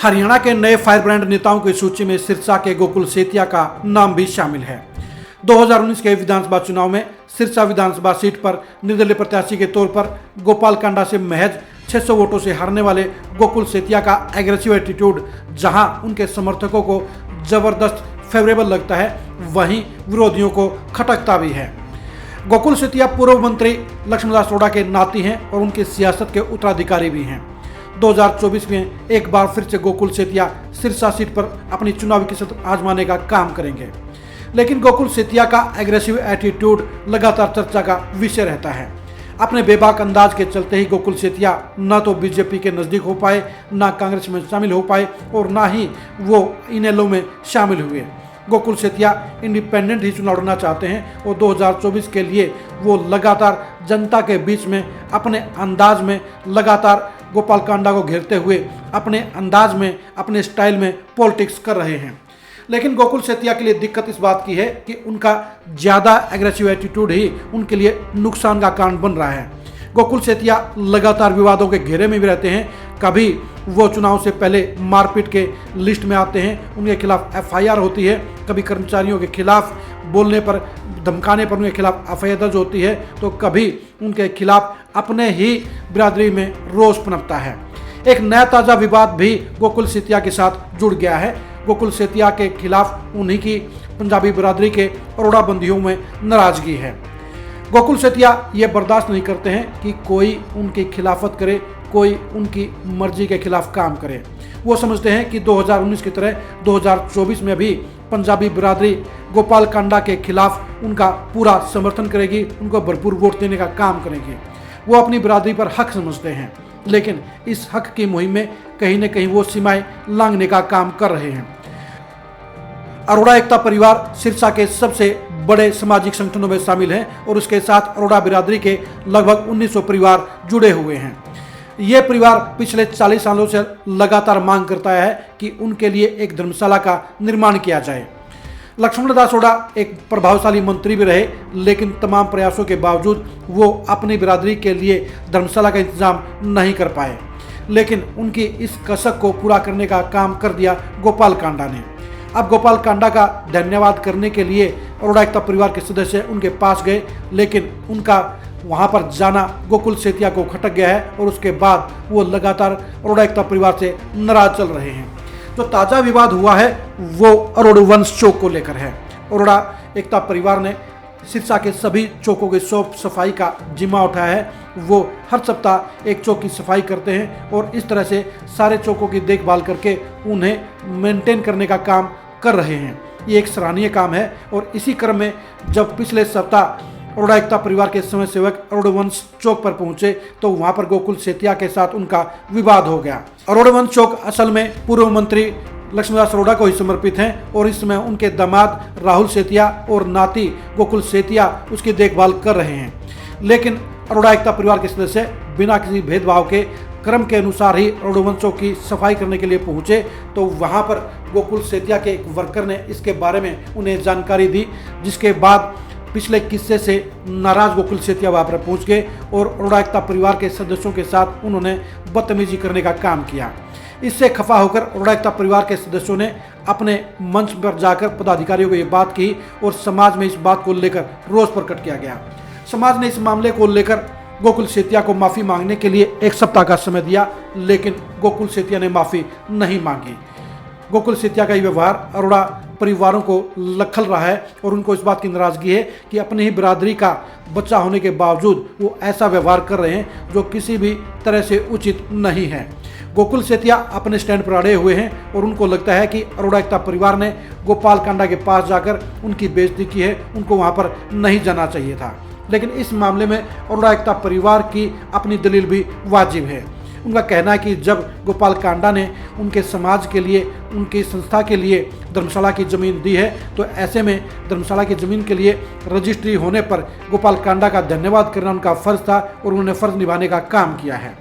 हरियाणा के नए fire brand नेताओं की सूची में सिरसा के गोकुल सेतिया का नाम भी शामिल है। 2019 के विधानसभा चुनाव में सिरसा विधानसभा सीट पर निर्दलीय प्रत्याशी के तौर पर गोपाल कांडा से महज 600 वोटों से हारने वाले गोकुल सेतिया का एग्रेसिव एटीट्यूड जहां उनके समर्थकों को जबरदस्त फेवरेबल लगता है, वहीं विरोधियों को खटकता भी है। गोकुल सेतिया पूर्व मंत्री लक्ष्मणदास रोड़ा के नाती हैं और उनकी सियासत के उत्तराधिकारी भी हैं। 2024 में एक बार फिर से गोकुल सेतिया सिरसा सीट पर अपनी चुनावी किस्मत आजमाने का काम करेंगे, लेकिन गोकुल सेतिया का एग्रेसिव एटीट्यूड लगातार चर्चा का विषय रहता है। अपने बेबाक अंदाज के चलते ही गोकुल सेतिया न तो बीजेपी के नज़दीक हो पाए, न कांग्रेस में शामिल हो पाए और न ही वो इनेलो में शामिल हुए। गोकुल सेतिया इंडिपेंडेंट ही चुनाव लड़ना चाहते हैं और 2024 के लिए वो लगातार जनता के बीच में अपने अंदाज में लगातार गोपाल कांडा को घेरते हुए अपने अंदाज में, अपने स्टाइल में पॉलिटिक्स कर रहे हैं। लेकिन गोकुल सेतिया के लिए दिक्कत इस बात की है कि उनका ज़्यादा एग्रेसिव एटीट्यूड ही उनके लिए नुकसान का कारण बन रहा है। गोकुल सेतिया लगातार विवादों के घेरे में भी रहते हैं। कभी वो चुनाव से पहले मारपीट के लिस्ट में आते हैं, उनके खिलाफ एफआईआर होती है। कभी कर्मचारियों के खिलाफ बोलने पर, धमकाने पर उनके खिलाफ एफआईआर दर्ज होती है, तो कभी उनके खिलाफ अपने ही बिरादरी में रोष पनपता है। एक नया ताज़ा विवाद भी गोकुल सेतिया के साथ जुड़ गया है। गोकुल सेतिया के खिलाफ उन्हीं की पंजाबी बिरादरी के अरोड़ा बंदियों में नाराजगी है। गोकुल सेतिया ये बर्दाश्त नहीं करते हैं कि कोई उनकी खिलाफत करे, कोई उनकी मर्जी के खिलाफ काम करे। वो समझते हैं कि 2019 की तरह 2024 में भी पंजाबी बिरादरी गोपाल कांडा के खिलाफ उनका पूरा समर्थन करेगी, उनको भरपूर वोट देने का काम करेगी। वो अपनी बिरादरी पर हक समझते हैं, लेकिन इस हक की मुहिम में कहीं न कहीं वो सीमाएं लांघने का काम कर रहे हैं। अरोड़ा एकता परिवार सिरसा के सबसे बड़े सामाजिक संगठनों में शामिल है और उसके साथ अरोड़ा बिरादरी के लगभग 1900 परिवार जुड़े हुए हैं। ये परिवार पिछले 40 सालों से लगातार मांग करता है कि उनके लिए एक धर्मशाला का निर्माण किया जाए। लक्ष्मणदास रोड़ा एक प्रभावशाली मंत्री भी रहे, लेकिन तमाम प्रयासों के बावजूद वो अपनी बिरादरी के लिए धर्मशाला का इंतजाम नहीं कर पाए। लेकिन उनकी इस कसक को पूरा करने का काम कर दिया गोपाल कांडा ने। अब गोपाल कांडा का धन्यवाद करने के लिए अरोड़ा एकता परिवार के सदस्य उनके पास गए, लेकिन उनका वहां पर जाना गोकुल सेतिया को खटक गया है और उसके बाद वो लगातार अरोड़ा एकता परिवार से नाराज चल रहे हैं। जो ताज़ा विवाद हुआ है वो अरोड़ा वंश चौक को लेकर है। अरोड़ा एकता परिवार ने सिरसा के सभी चौकों की साफ सफाई का जिम्मा उठाया है। वो हर सप्ताह एक चौक की सफाई करते हैं और इस तरह से सारे चौकों की देखभाल करके उन्हें मेंटेन करने का काम कर रहे हैं। ये एक सराहनीय काम है और इसी क्रम में जब पिछले सप्ताह अरोड़ा एकता परिवार के स्वयंसेवक अरोड़ा वंश चौक पर पहुंचे तो वहां पर गोकुल सेतिया के साथ उनका विवाद हो गया। अरोड़ा वंश चौक असल में पूर्व मंत्री लक्ष्मणदास रोड़ा को ही समर्पित हैं और इसमें उनके दामाद राहुल सेतिया और नाती गोकुल सेतिया उसकी देखभाल कर रहे हैं। लेकिन अरोड़ा एकता परिवार के सदस्य बिना किसी भेदभाव के क्रम के अनुसार ही अरोड़ा वंश चौक की सफाई करने के लिए पहुंचे तो वहां पर गोकुल सेतिया के एक वर्कर ने इसके बारे में उन्हें जानकारी दी, जिसके बाद पिछले किस्से से नाराज गोकुल सेतिया वहां पर पहुंच गए और अरोड़ा एकता परिवार के सदस्यों के साथ उन्होंने बदतमीजी करने का काम किया। इससे खफा होकर अरोड़ा एकता परिवार के सदस्यों ने अपने मंच पर जाकर पदाधिकारियों को ये बात की और समाज में इस बात को लेकर रोष प्रकट किया गया। समाज ने इस मामले को लेकर गोकुल सेतिया को माफ़ी मांगने के लिए एक सप्ताह का समय दिया, लेकिन गोकुल सेतिया ने माफ़ी नहीं मांगी। गोकुल सेतिया का ये व्यवहार अरोड़ा परिवारों को लखल रहा है और उनको इस बात की नाराज़गी है कि अपनी ही बिरादरी का बच्चा होने के बावजूद वो ऐसा व्यवहार कर रहे हैं जो किसी भी तरह से उचित नहीं है। गोकुल सेतिया अपने स्टैंड पर अड़े हुए हैं और उनको लगता है कि अरोड़ा एकता परिवार ने गोपाल कांडा के पास जाकर उनकी बेइज्जती की है, उनको वहाँ पर नहीं जाना चाहिए था। लेकिन इस मामले में अरोड़ा एकता परिवार की अपनी दलील भी वाजिब है। उनका कहना है कि जब गोपाल कांडा ने उनके समाज के लिए, उनकी संस्था के लिए धर्मशाला की ज़मीन दी है तो ऐसे में धर्मशाला की ज़मीन के लिए रजिस्ट्री होने पर गोपाल कांडा का धन्यवाद करना उनका फ़र्ज़ था और उन्होंने फ़र्ज़ निभाने का काम किया है।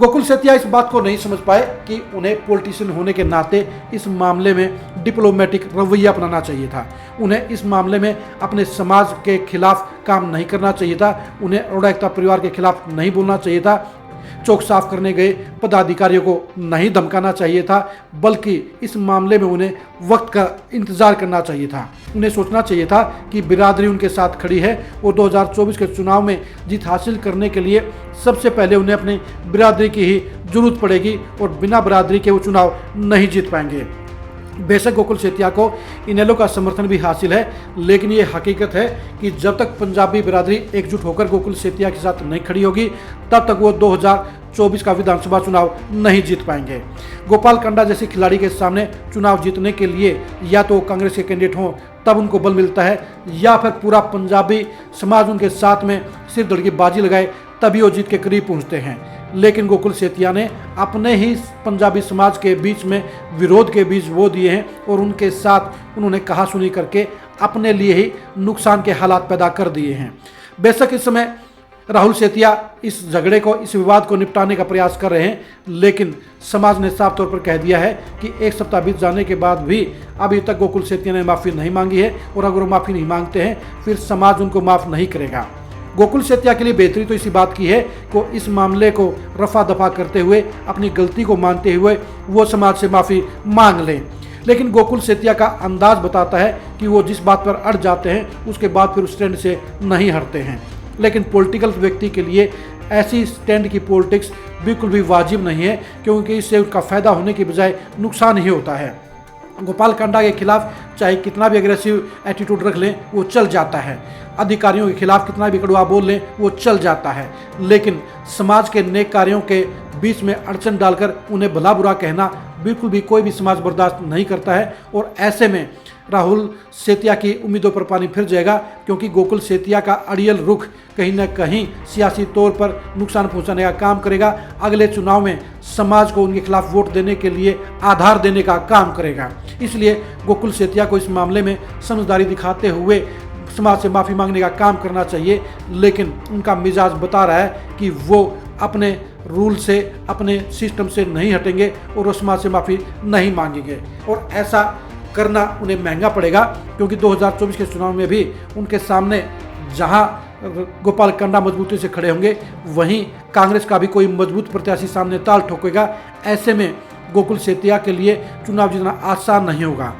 गोकुल सेतिया इस बात को नहीं समझ पाए कि उन्हें पॉलिटिशियन होने के नाते इस मामले में डिप्लोमेटिक रवैया अपनाना चाहिए था। उन्हें इस मामले में अपने समाज के खिलाफ काम नहीं करना चाहिए था। उन्हें अरोड़ा एकता परिवार के खिलाफ नहीं बोलना चाहिए था। चौक साफ करने गए पदाधिकारियों को नहीं धमकाना चाहिए था, बल्कि इस मामले में उन्हें वक्त का इंतजार करना चाहिए था। उन्हें सोचना चाहिए था कि बिरादरी उनके साथ खड़ी है और 2024 के चुनाव में जीत हासिल करने के लिए सबसे पहले उन्हें अपनी बिरादरी की ही जरूरत पड़ेगी और बिना बिरादरी के वो चुनाव नहीं जीत पाएंगे। बेशक गोकुल सेतिया को इनेलो का समर्थन भी हासिल है, लेकिन ये हकीकत है कि जब तक पंजाबी बिरादरी एकजुट होकर गोकुल सेतिया के साथ नहीं खड़ी होगी, तब तक वो 2024 का विधानसभा चुनाव नहीं जीत पाएंगे। गोपाल कांडा जैसे खिलाड़ी के सामने चुनाव जीतने के लिए या तो कांग्रेस के कैंडिडेट हों तब उनको बल मिलता है, या फिर पूरा पंजाबी समाज उनके साथ में सिर धड़ की बाजी लगाए तभी वो जीत के करीब पहुँचते हैं। लेकिन गोकुल सेतिया ने अपने ही पंजाबी समाज के बीच में विरोध के बीज बो दिए हैं और उनके साथ उन्होंने कहा सुनी करके अपने लिए ही नुकसान के हालात पैदा कर दिए हैं। बेशक इस समय राहुल सेतिया इस झगड़े को, इस विवाद को निपटाने का प्रयास कर रहे हैं, लेकिन समाज ने साफ तौर पर कह दिया है कि एक सप्ताह बीत जाने के बाद भी अभी तक गोकुल सेतिया ने माफ़ी नहीं मांगी है और अगर वो माफ़ी नहीं मांगते हैं फिर समाज उनको माफ़ नहीं करेगा। गोकुल सेतिया के लिए बेहतरी तो इसी बात की है कि इस मामले को रफा दफा करते हुए अपनी गलती को मानते हुए वो समाज से माफ़ी मांग लें। लेकिन गोकुल सेतिया का अंदाज बताता है कि वो जिस बात पर अड़ जाते हैं उसके बाद फिर उस स्टैंड से नहीं हटते हैं। लेकिन पॉलिटिकल व्यक्ति के लिए ऐसी स्टैंड की पॉलिटिक्स बिल्कुल भी वाजिब नहीं है, क्योंकि इससे उनका फ़ायदा होने की बजाय नुकसान ही होता है। गोपाल कांडा के खिलाफ चाहे कितना भी एग्रेसिव एटीट्यूड रख लें वो चल जाता है, अधिकारियों के खिलाफ कितना भी कड़वा बोल लें वो चल जाता है, लेकिन समाज के नेक कार्यों के बीच में अड़चन डालकर उन्हें भला बुरा कहना बिल्कुल भी कोई भी समाज बर्दाश्त नहीं करता है। और ऐसे में राहुल सेतिया की उम्मीदों पर पानी फिर जाएगा, क्योंकि गोकुल सेतिया का अड़ियल रुख कहीं न कहीं सियासी तौर पर नुकसान पहुंचाने का काम करेगा, अगले चुनाव में समाज को उनके खिलाफ वोट देने के लिए आधार देने का काम करेगा। इसलिए गोकुल सेतिया को इस मामले में समझदारी दिखाते हुए समाज से माफ़ी मांगने का काम करना चाहिए, लेकिन उनका मिजाज बता रहा है कि वो अपने रूल से, अपने सिस्टम से नहीं हटेंगे और वो समाज से माफ़ी नहीं मांगेंगे। और ऐसा करना उन्हें महंगा पड़ेगा, क्योंकि 2024 के चुनाव में भी उनके सामने जहां गोपाल कांडा मजबूती से खड़े होंगे, वहीं कांग्रेस का भी कोई मजबूत प्रत्याशी सामने ताल ठोकेगा। ऐसे में गोकुल सेतिया के लिए चुनाव जीतना आसान नहीं होगा।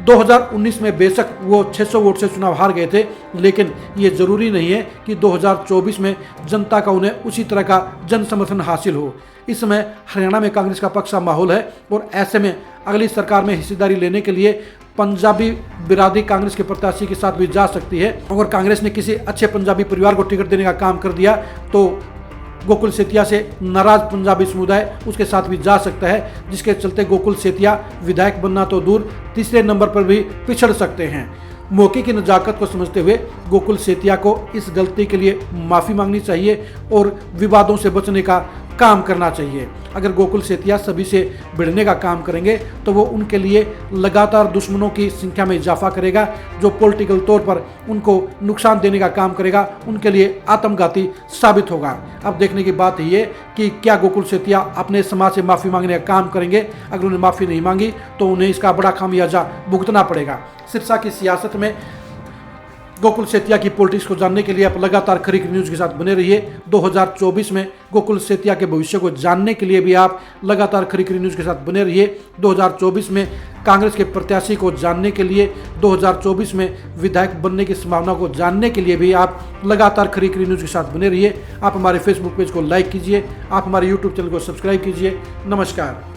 2019 में बेशक वो 600 वोट से चुनाव हार गए थे, लेकिन ये ज़रूरी नहीं है कि 2024 में जनता का उन्हें उसी तरह का जन समर्थन हासिल हो। इस समय हरियाणा में कांग्रेस का पक्का माहौल है और ऐसे में अगली सरकार में हिस्सेदारी लेने के लिए पंजाबी बिरादरी कांग्रेस के प्रत्याशी के साथ भी जा सकती है। अगर कांग्रेस ने किसी अच्छे पंजाबी परिवार को टिकट देने का काम कर दिया तो गोकुल सेतिया से नाराज पंजाबी समुदाय उसके साथ भी जा सकता है, जिसके चलते गोकुल सेतिया विधायक बनना तो दूर तीसरे नंबर पर भी पिछड़ सकते हैं। मौके की नजाकत को समझते हुए गोकुल सेतिया को इस गलती के लिए माफ़ी मांगनी चाहिए और विवादों से बचने का काम करना चाहिए। अगर गोकुल सेतिया सभी से भिड़ने का काम करेंगे तो वो उनके लिए लगातार दुश्मनों की संख्या में इजाफा करेगा, जो पॉलिटिकल तौर पर उनको नुकसान देने का काम करेगा, उनके लिए आत्मघाती साबित होगा। अब देखने की बात ये कि क्या गोकुल सेतिया अपने समाज से माफ़ी मांगने का काम करेंगे। अगर उन्हें माफ़ी नहीं मांगी तो उन्हें इसका बड़ा खामियाजा भुगतना पड़ेगा। सिरसा की सियासत में गोकुल सेतिया की पॉलिटिक्स को जानने के लिए आप लगातार खरीक न्यूज़ के साथ बने रहिए। 2024 में गोकुल सेतिया के भविष्य को जानने के लिए भी आप लगातार खरीक न्यूज़ के साथ बने रहिए। 2024 में कांग्रेस के प्रत्याशी को जानने के लिए, 2024 में विधायक बनने की संभावना को जानने के लिए भी आप लगातार खरीक न्यूज़ के साथ बने रहिए। आप हमारे फेसबुक पेज को लाइक कीजिए, आप हमारे यूट्यूब चैनल को सब्सक्राइब कीजिए। नमस्कार।